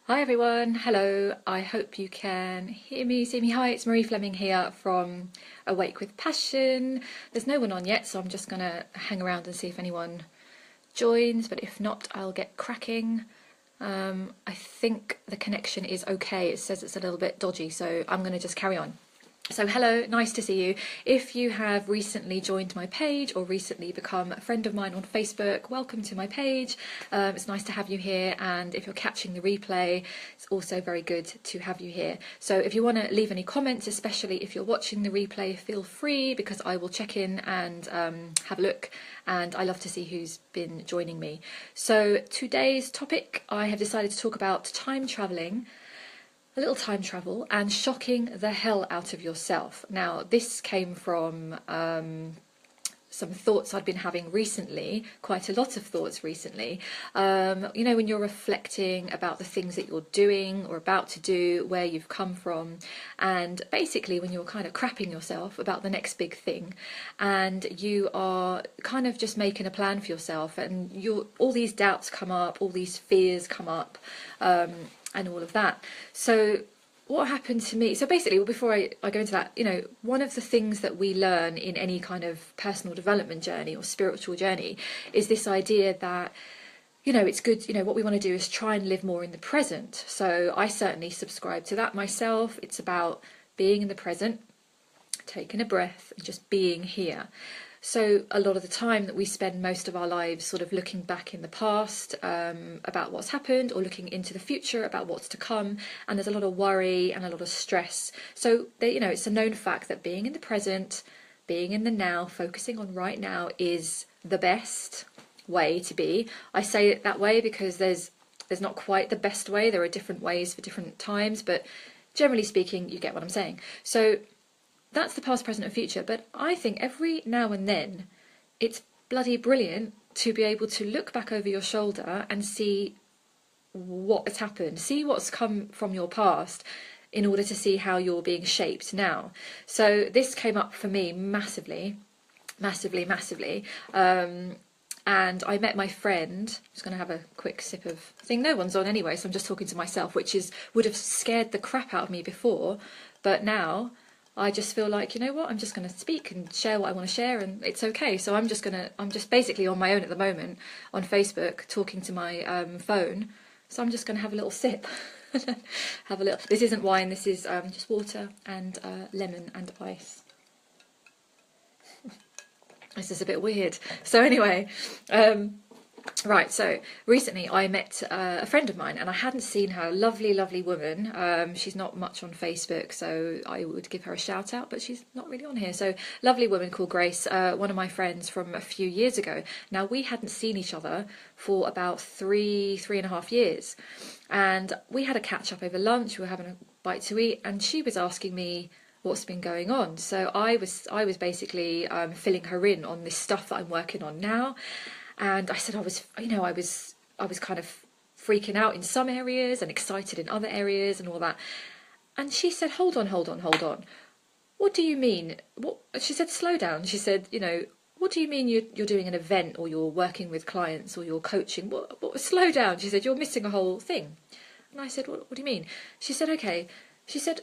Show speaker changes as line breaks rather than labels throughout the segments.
Hi everyone, hello. I hope you can hear me, see me. Hi, it's Marie Fleming here from Awake with Passion. There's no one on yet, so I'm just gonna hang around and see if anyone joins, but if not, I'll get cracking. I think the connection is okay. It says it's a little bit dodgy, so I'm gonna just carry on. So hello, nice to see you. If you have recently joined my page or recently become a friend of mine on Facebook, welcome to my page. It's nice to have you here, and if you're catching the replay, it's also very good to have you here. So if you want to leave any comments, especially if you're watching the replay, feel free, because I will check in and have a look, and I love to see who's been joining me. So today's topic, I have decided to talk about time travelling, a little time travel, and shocking the hell out of yourself. Now, this came from some thoughts I'd been having recently, quite a lot of thoughts recently. You know, when you're reflecting about the things that you're doing or about to do, where you've come from, and basically when you're kind of crapping yourself about the next big thing, and you are kind of just making a plan for yourself, and all these doubts come up, all these fears come up, and all of that. So what happened to me, so basically, before I go into that, you know, one of the things that we learn in any kind of personal development journey or spiritual journey is this idea that, you know, it's good, you know, what we want to do is try and live more in the present. So I certainly subscribe to that myself. It's about being in the present, taking a breath, and just being here. So a lot of the time that we spend most of our lives sort of looking back in the past about what's happened, or looking into the future about what's to come, and there's a lot of worry and a lot of stress. So you know, it's a known fact that being in the present, being in the now, focusing on right now is the best way to be. I say it that way because there's not quite the best way. There are different ways for different times, but generally speaking, you get what I'm saying. So that's the past, present and future, but I think every now and then it's bloody brilliant to be able to look back over your shoulder and see what has happened, see what's come from your past, in order to see how you're being shaped now. So this came up for me massively. And I met my friend. I'm just going to have a quick sip of thing. No one's on anyway, so I'm just talking to myself, which would have scared the crap out of me before, but now I just feel like, you know what, I'm just going to speak and share what I want to share, and it's okay. So I'm just basically on my own at the moment on Facebook, talking to my phone. So I'm just going to have a little sip. Have a little. This isn't wine. This is just water and lemon and ice. This is a bit weird. So anyway, right, so recently I met a friend of mine, and I hadn't seen her. Lovely, lovely woman. She's not much on Facebook, so I would give her a shout out, but she's not really on here. So lovely woman called Grace, one of my friends from a few years ago. Now, we hadn't seen each other for about three and a half years, and we had a catch up over lunch. We were having a bite to eat, and she was asking me what's been going on. So I was basically filling her in on this stuff that I'm working on now. And I said I was kind of freaking out in some areas and excited in other areas and all that. And she said, hold on. What do you mean? What? She said, slow down. She said, you know, what do you mean you're doing an event, or you're working with clients, or you're coaching? What? Slow down. She said, you're missing a whole thing. And I said, what do you mean? She said, okay. She said,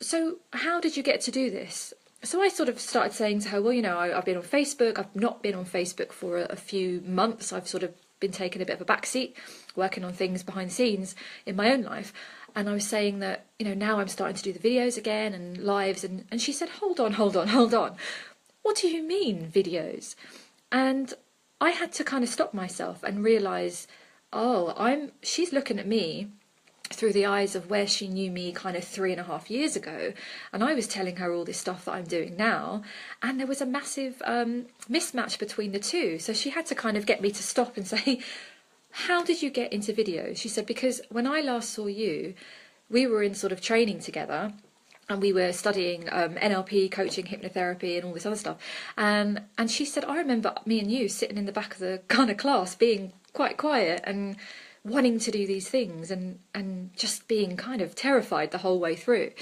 so how did you get to do this? So I sort of started saying to her, well, you know, I've been on Facebook. I've not been on Facebook for a few months. I've sort of been taking a bit of a backseat, working on things behind the scenes in my own life. And I was saying that, you know, now I'm starting to do the videos again and lives. And she said, hold on. What do you mean videos? And I had to kind of stop myself and realise, she's looking at me through the eyes of where she knew me kind of 3.5 years ago, and I was telling her all this stuff that I'm doing now, and there was a massive mismatch between the two. So she had to kind of get me to stop and say, how did you get into videos? She said, because when I last saw you, we were in sort of training together, and we were studying NLP, coaching, hypnotherapy, and all this other stuff. And she said, I remember me and you sitting in the back of the kind of class, being quite quiet and wanting to do these things, and just being kind of terrified the whole way through.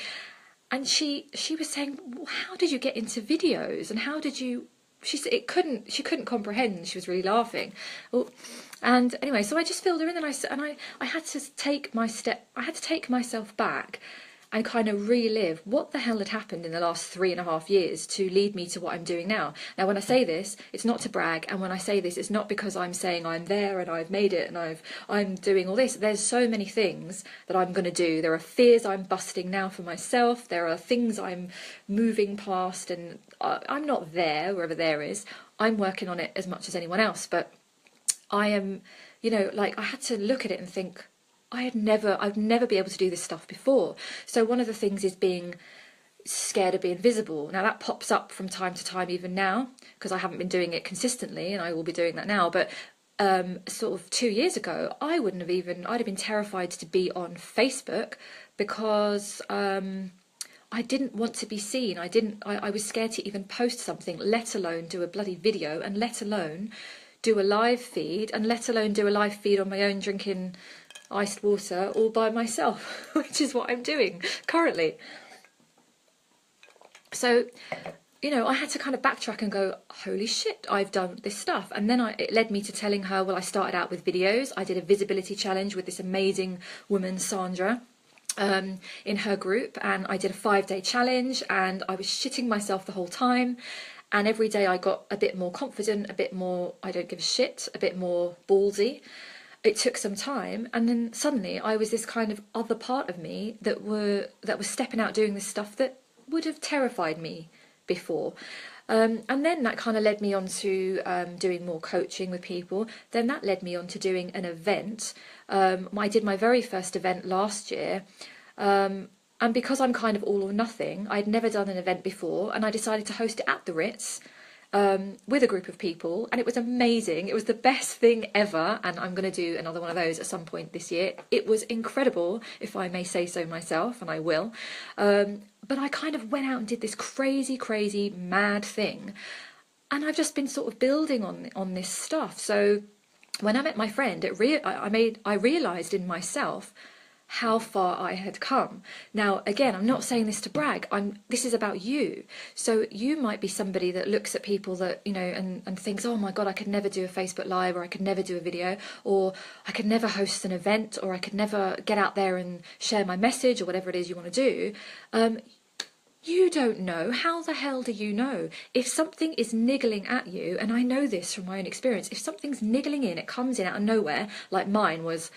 And she was saying, well, how did you get into videos, and how did you she couldn't comprehend. She was really laughing. Well, and anyway, so I just filled her in, and I had to take myself back and kind of relive what the hell had happened in the last 3.5 years to lead me to what I'm doing now. Now, when I say this, it's not to brag, and when I say this, it's not because I'm saying I'm there and I've made it and I'm doing all this. There's so many things that I'm going to do. There are fears I'm busting now for myself. There are things I'm moving past, and I'm not there, wherever there is. I'm working on it as much as anyone else, but I am, I had to look at it and think, I'd never be able to do this stuff before. So one of the things is being scared of being visible. Now that pops up from time to time even now, because I haven't been doing it consistently, and I will be doing that now. But sort of 2 years ago, I'd have been terrified to be on Facebook because I didn't want to be seen. I was scared to even post something, let alone do a bloody video, and let alone do a live feed, and let alone do a live feed on my own drinking iced water all by myself, which is what I'm doing currently. So, I had to kind of backtrack and go, holy shit, I've done this stuff. And then it led me to telling her, well, I started out with videos. I did a visibility challenge with this amazing woman, Sandra, in her group, and I did a 5-day challenge, and I was shitting myself the whole time. And every day I got a bit more confident, a bit more I don't give a shit, a bit more ballsy. It took some time, and then suddenly I was this kind of other part of me that was stepping out doing this stuff that would have terrified me before. And then that kind of led me on to doing more coaching with people. Then that led me on to doing an event. I did my very first event last year. And because I'm kind of all or nothing, I'd never done an event before, and I decided to host it at the Ritz. With a group of people, and it was amazing. It was the best thing ever, and I'm going to do another one of those at some point this year. It was incredible, if I may say so myself, and I will. But I kind of went out and did this crazy, mad thing, and I've just been sort of building on this stuff. So when I met my friend, I realised in myself how far I had come. Now, again, I'm not saying this to brag. This is about you. So you might be somebody that looks at people that, and thinks, oh my God, I could never do a Facebook Live, or I could never do a video, or I could never host an event, or I could never get out there and share my message, or whatever it is you want to do. You don't know. How the hell do you know? If something is niggling at you, and I know this from my own experience, if something's niggling in, it comes in out of nowhere, like mine was,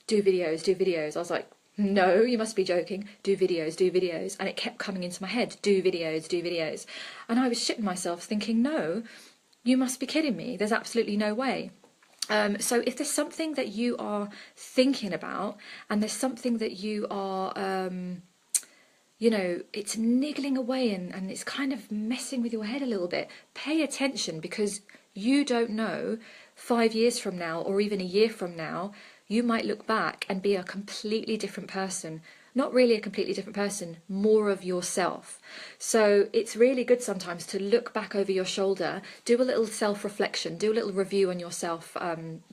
do videos. I was like, no, you must be joking. Do videos. And it kept coming into my head, do videos. And I was shitting myself thinking, no, you must be kidding me. There's absolutely no way. So if there's something that you are thinking about, and there's something that you are, it's niggling away and it's kind of messing with your head a little bit, pay attention, because you don't know 5 years from now, or even a year from now, you might look back and be a completely different person. Not really a completely different person, more of yourself. So it's really good sometimes to look back over your shoulder, do a little self-reflection, do a little review on yourself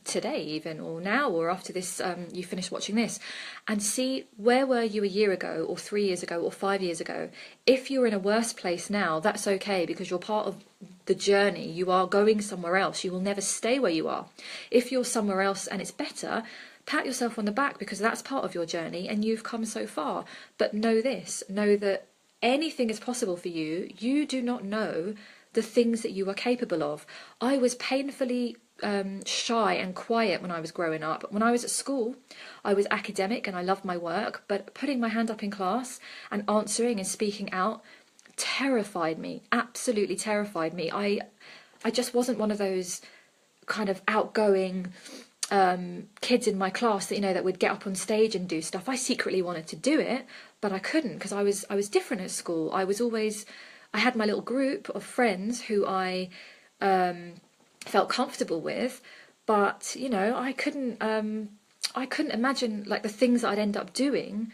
today even, or now, or after this, you finish watching this, and see where were you a year ago, or 3 years ago, or 5 years ago. If you're in a worse place now, that's okay, because you're part of the journey. You are going somewhere else. You will never stay where you are. If you're somewhere else and it's better, pat yourself on the back, because that's part of your journey and you've come so far. But know that anything is possible for you. You do not know the things that you are capable of. I was painfully shy and quiet when I was growing up. When I was at school, I was academic and I loved my work, but putting my hand up in class and answering and speaking out terrified me, absolutely terrified me. I just wasn't one of those kind of outgoing kids in my class that that would get up on stage and do stuff. I secretly wanted to do it, but I couldn't, because I was different at school. I had my little group of friends who I felt comfortable with, but I couldn't imagine, like, the things that I'd end up doing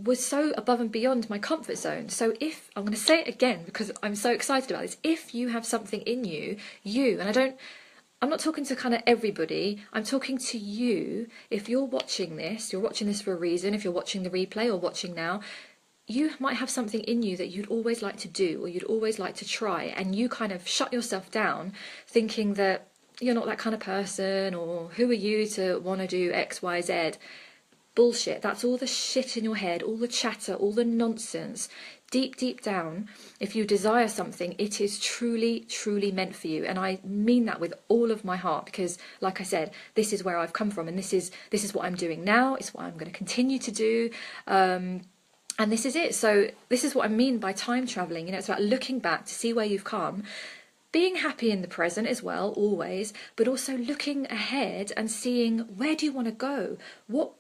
was so above and beyond my comfort zone. So if, I'm going to say it again because I'm so excited about this, if you have something in you, and I'm not talking to kind of everybody, I'm talking to you. If you're watching this for a reason, if you're watching the replay or watching now, you might have something in you that you'd always like to do or you'd always like to try, and you kind of shut yourself down thinking that you're not that kind of person, or who are you to want to do X, Y, Z. Bullshit. That's all the shit in your head, all the chatter, all the nonsense. Deep, deep down, if you desire something, it is truly, truly meant for you. And I mean that with all of my heart, because, like I said, this is where I've come from, and this is what I'm doing now. It's what I'm going to continue to do. And this is it. So this is what I mean by time traveling. You know, it's about looking back to see where you've come, being happy in the present as well, always, but also looking ahead and seeing, where do you want to go? What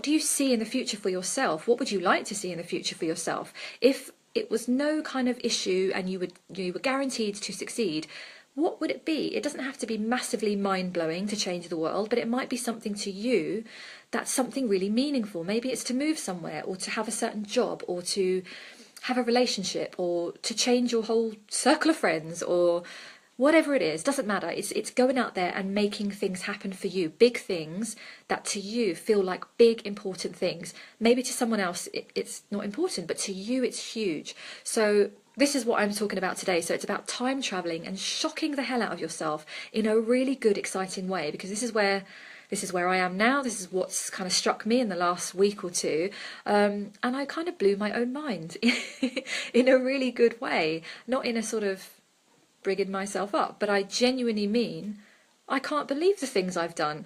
do you see in the future for yourself? What would you like to see in the future for yourself? If it was no kind of issue and you were guaranteed to succeed, what would it be? It doesn't have to be massively mind-blowing to change the world, but it might be something to you that's something really meaningful. Maybe it's to move somewhere, or to have a certain job, or to have a relationship, or to change your whole circle of friends, or whatever it is. Doesn't matter. It's going out there and making things happen for you. Big things that to you feel like big, important things. Maybe to someone else it's not important, but to you it's huge. So this is what I'm talking about today. So it's about time traveling and shocking the hell out of yourself in a really good, exciting way, because this is where I am now. This is what's kind of struck me in the last week or two. And I kind of blew my own mind in a really good way. Not in a sort of brigging myself up, but I genuinely mean I can't believe the things I've done.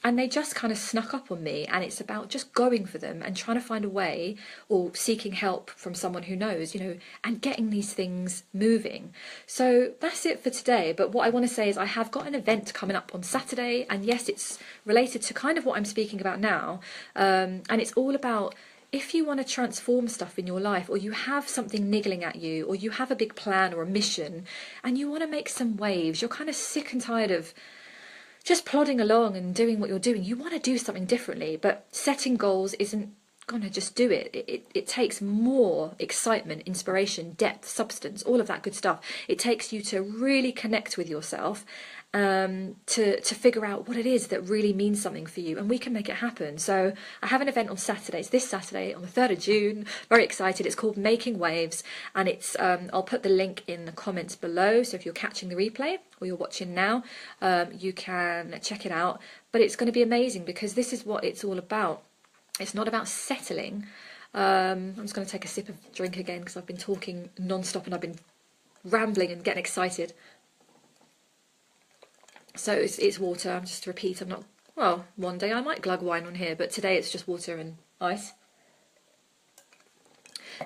And they just kind of snuck up on me, and it's about just going for them and trying to find a way, or seeking help from someone who knows, and getting these things moving. So that's it for today. But what I want to say is I have got an event coming up on Saturday, and yes, it's related to kind of what I'm speaking about now. And it's all about, if you want to transform stuff in your life, or you have something niggling at you, or you have a big plan or a mission, and you want to make some waves, you're kind of sick and tired of just plodding along and doing what you're doing. You want to do something differently, but setting goals isn't going to just do it. It takes more excitement, inspiration, depth, substance, all of that good stuff. It takes you to really connect with yourself, to figure out what it is that really means something for you, and we can make it happen. So I have an event on Saturday. It's this Saturday on the 3rd of June. Very excited. It's called Making Waves, and it's I'll put the link in the comments below, so if you're catching the replay or you're watching now, you can check it out. But it's going to be amazing, because this is what it's all about. It's not about settling. I'm just going to take a sip of drink again, because I've been talking non-stop and I've been rambling and getting excited. So it's water. I'm just to repeat, I'm not, well, one day I might glug wine on here, but today it's just water and ice.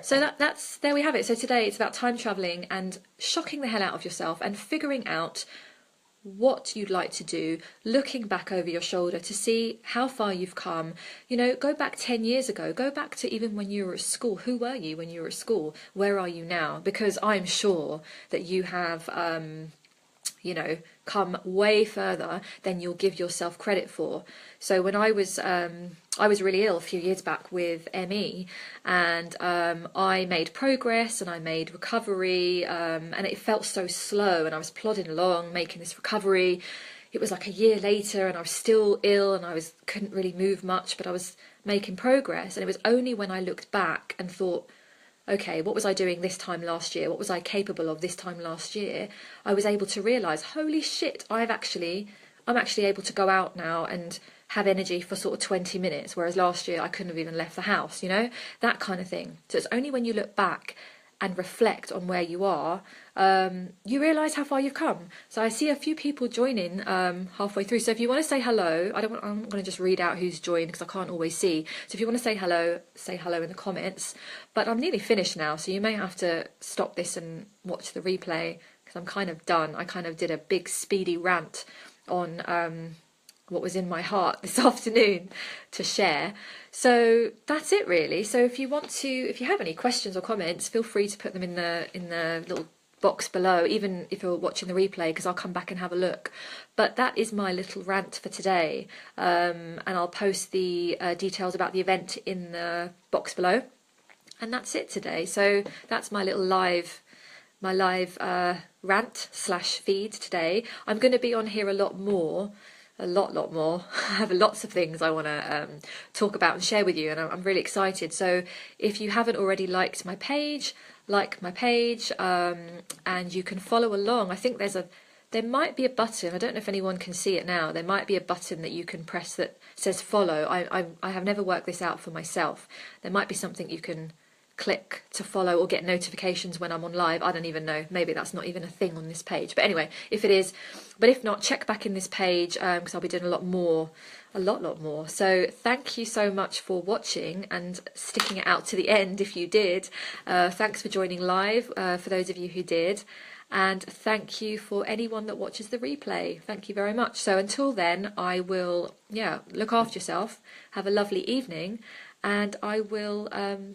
So that's there we have it. So today it's about time travelling and shocking the hell out of yourself and figuring out what you'd like to do, looking back over your shoulder to see how far you've come. Go back 10 years ago, go back to even when you were at school. Who were you when you were at school? Where are you now? Because I'm sure that you have come way further than you'll give yourself credit for. So when I was really ill a few years back with ME, and I made progress and I made recovery, and it felt so slow, and I was plodding along making this recovery. It was like a year later and I was still ill, and I couldn't really move much, but I was making progress. And it was only when I looked back and thought, okay, what was I doing this time last year? What was I capable of this time last year? I was able to realise, holy shit, I'm actually able to go out now and have energy for sort of 20 minutes, whereas last year I couldn't have even left the house, that kind of thing. So it's only when you look back and reflect on where you are, you realise how far you've come. So I see a few people joining halfway through. So if you want to say hello, I'm not going to just read out who's joined, because I can't always see. So if you want to say hello in the comments. But I'm nearly finished now, so you may have to stop this and watch the replay, because I'm kind of done. I kind of did a big speedy rant on what was in my heart this afternoon to share. So that's it really. So if you have any questions or comments, feel free to put them in the little box below, even if you're watching the replay, because I'll come back and have a look. But that is my little rant for today, and I'll post the details about the event in the box below. And that's it today. So that's my little live rant / feed today. I'm going to be on here a lot more a lot more. I have lots of things I want to talk about and share with you, and I'm really excited. So if you haven't already liked my page, like my page, and you can follow along. I think there might be a button. I don't know if anyone can see it now. There might be a button that you can press that says follow. I have never worked this out for myself. There might be something you can click to follow or get notifications when I'm on live. I don't even know. Maybe that's not even a thing on this page. But anyway, if it is, but if not, check back in this page because I'll be doing a lot more. So thank you so much for watching and sticking it out to the end if you did. Thanks for joining live for those of you who did. And thank you for anyone that watches the replay. Thank you very much. So until then, I will, look after yourself. Have a lovely evening. And I will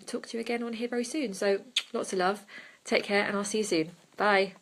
talk to you again on here very soon. So lots of love. Take care and I'll see you soon. Bye.